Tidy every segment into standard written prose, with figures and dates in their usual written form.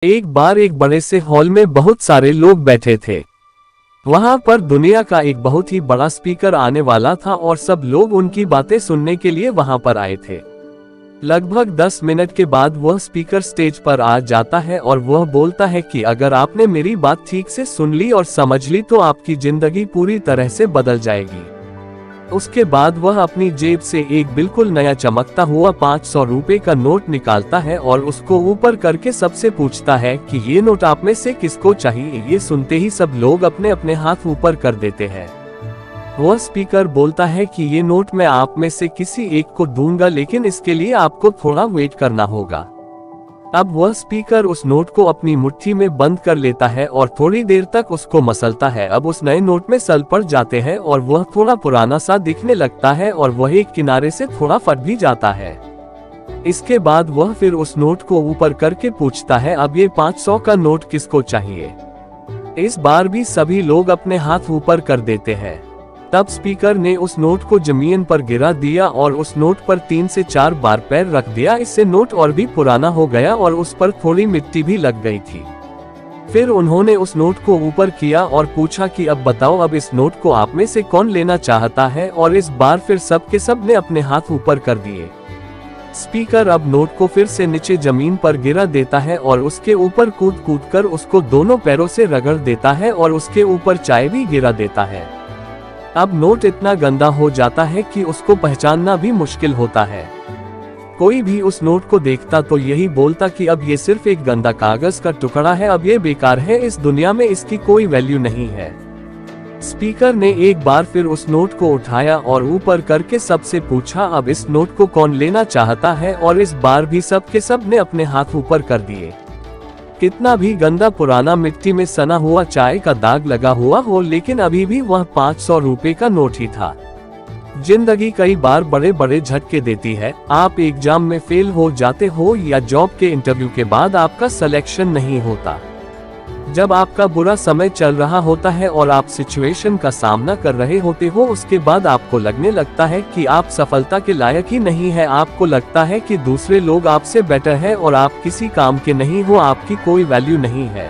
एक बार एक बड़े से हॉल में बहुत सारे लोग बैठे थे। वहां पर दुनिया का एक बहुत ही बड़ा स्पीकर आने वाला था और सब लोग उनकी बातें सुनने के लिए वहां पर आए थे। लगभग 10 मिनट के बाद वह स्पीकर स्टेज पर आ जाता है और वह बोलता है कि अगर आपने मेरी बात ठीक से सुन ली और समझ ली तो आपकी जिंदगी पूरी तरह से बदल जाएगी। उसके बाद वह अपनी जेब से एक बिल्कुल नया चमकता हुआ 500 रुपए का नोट निकालता है और उसको ऊपर करके सबसे पूछता है कि ये नोट आप में से किसको चाहिए। ये सुनते ही सब लोग अपने अपने हाथ ऊपर कर देते हैं। वह स्पीकर बोलता है कि ये नोट मैं आप में से किसी एक को दूंगा, लेकिन इसके लिए आपको थोड़ा वेट करना होगा। अब वह स्पीकर उस नोट को अपनी मुट्ठी में बंद कर लेता है और थोड़ी देर तक उसको मसलता है। अब उस नए नोट में सल पड़ जाते हैं और वह थोड़ा पुराना सा दिखने लगता है और वह एक किनारे से थोड़ा फट भी जाता है। इसके बाद वह फिर उस नोट को ऊपर करके पूछता है, अब ये 500 का नोट किसको चाहिए। इस बार भी सभी लोग अपने हाथ ऊपर कर देते हैं। तब स्पीकर ने उस नोट को जमीन पर गिरा दिया और उस नोट पर 3 से 4 बार पैर रख दिया। इससे नोट और भी पुराना हो गया और उस पर थोड़ी मिट्टी भी लग गई थी। फिर उन्होंने उस नोट को ऊपर किया और पूछा कि अब बताओ, अब इस नोट को आप में से कौन लेना चाहता है। और इस बार फिर सब के सब ने अपने हाथ ऊपर कर दिए। स्पीकर अब नोट को फिर से नीचे जमीन पर गिरा देता है और उसके ऊपर कूद कूद कर उसको दोनों पैरों से रगड़ देता है और उसके ऊपर चाय भी गिरा देता है। अब नोट इतना गंदा हो जाता है कि उसको पहचानना भी मुश्किल होता है। कोई भी उस नोट को देखता तो यही बोलता कि अब ये सिर्फ एक गंदा कागज का टुकड़ा है, अब ये बेकार है, इस दुनिया में इसकी कोई वैल्यू नहीं है। स्पीकर ने एक बार फिर उस नोट को उठाया और ऊपर करके सबसे पूछा, अब इस नोट को कौन लेना चाहता है। और इस बार भी सब के सब ने अपने हाथ ऊपर कर दिए। कितना भी गंदा पुराना मिट्टी में सना हुआ चाय का दाग लगा हुआ हो, लेकिन अभी भी वह 500 रुपए का नोट ही था। जिंदगी कई बार बड़े बड़े झटके देती है। आप एग्जाम में फेल हो जाते हो या जॉब के इंटरव्यू के बाद आपका सिलेक्शन नहीं होता। जब आपका बुरा समय चल रहा होता है और आप सिचुएशन का सामना कर रहे होते हो, उसके बाद आपको लगने लगता है कि आप सफलता के लायक ही नहीं है। आपको लगता है कि दूसरे लोग आपसे बेटर है और आप किसी काम के नहीं हो, आपकी कोई वैल्यू नहीं है।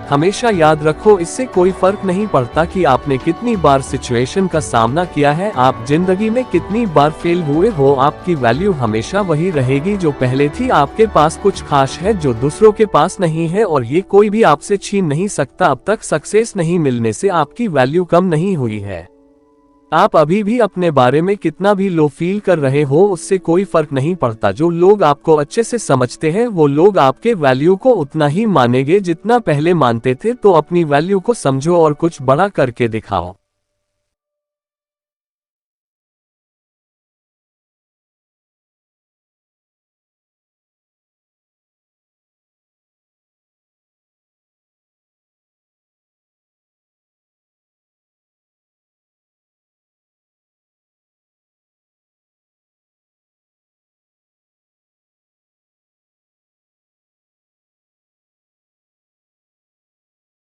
हमेशा याद रखो, इससे कोई फर्क नहीं पड़ता कि आपने कितनी बार सिचुएशन का सामना किया है, आप जिंदगी में कितनी बार फेल हुए हो, आपकी वैल्यू हमेशा वही रहेगी जो पहले थी। आपके पास कुछ खास है जो दूसरों के पास नहीं है और ये कोई भी आपसे छीन नहीं सकता। अब तक सक्सेस नहीं मिलने से आपकी वैल्यू कम नहीं हुई है। आप अभी भी अपने बारे में कितना भी लो फील कर रहे हो, उससे कोई फर्क नहीं पड़ता। जो लोग आपको अच्छे से समझते हैं वो लोग आपके वैल्यू को उतना ही मानेंगे जितना पहले मानते थे। तो अपनी वैल्यू को समझो और कुछ बड़ा करके दिखाओ।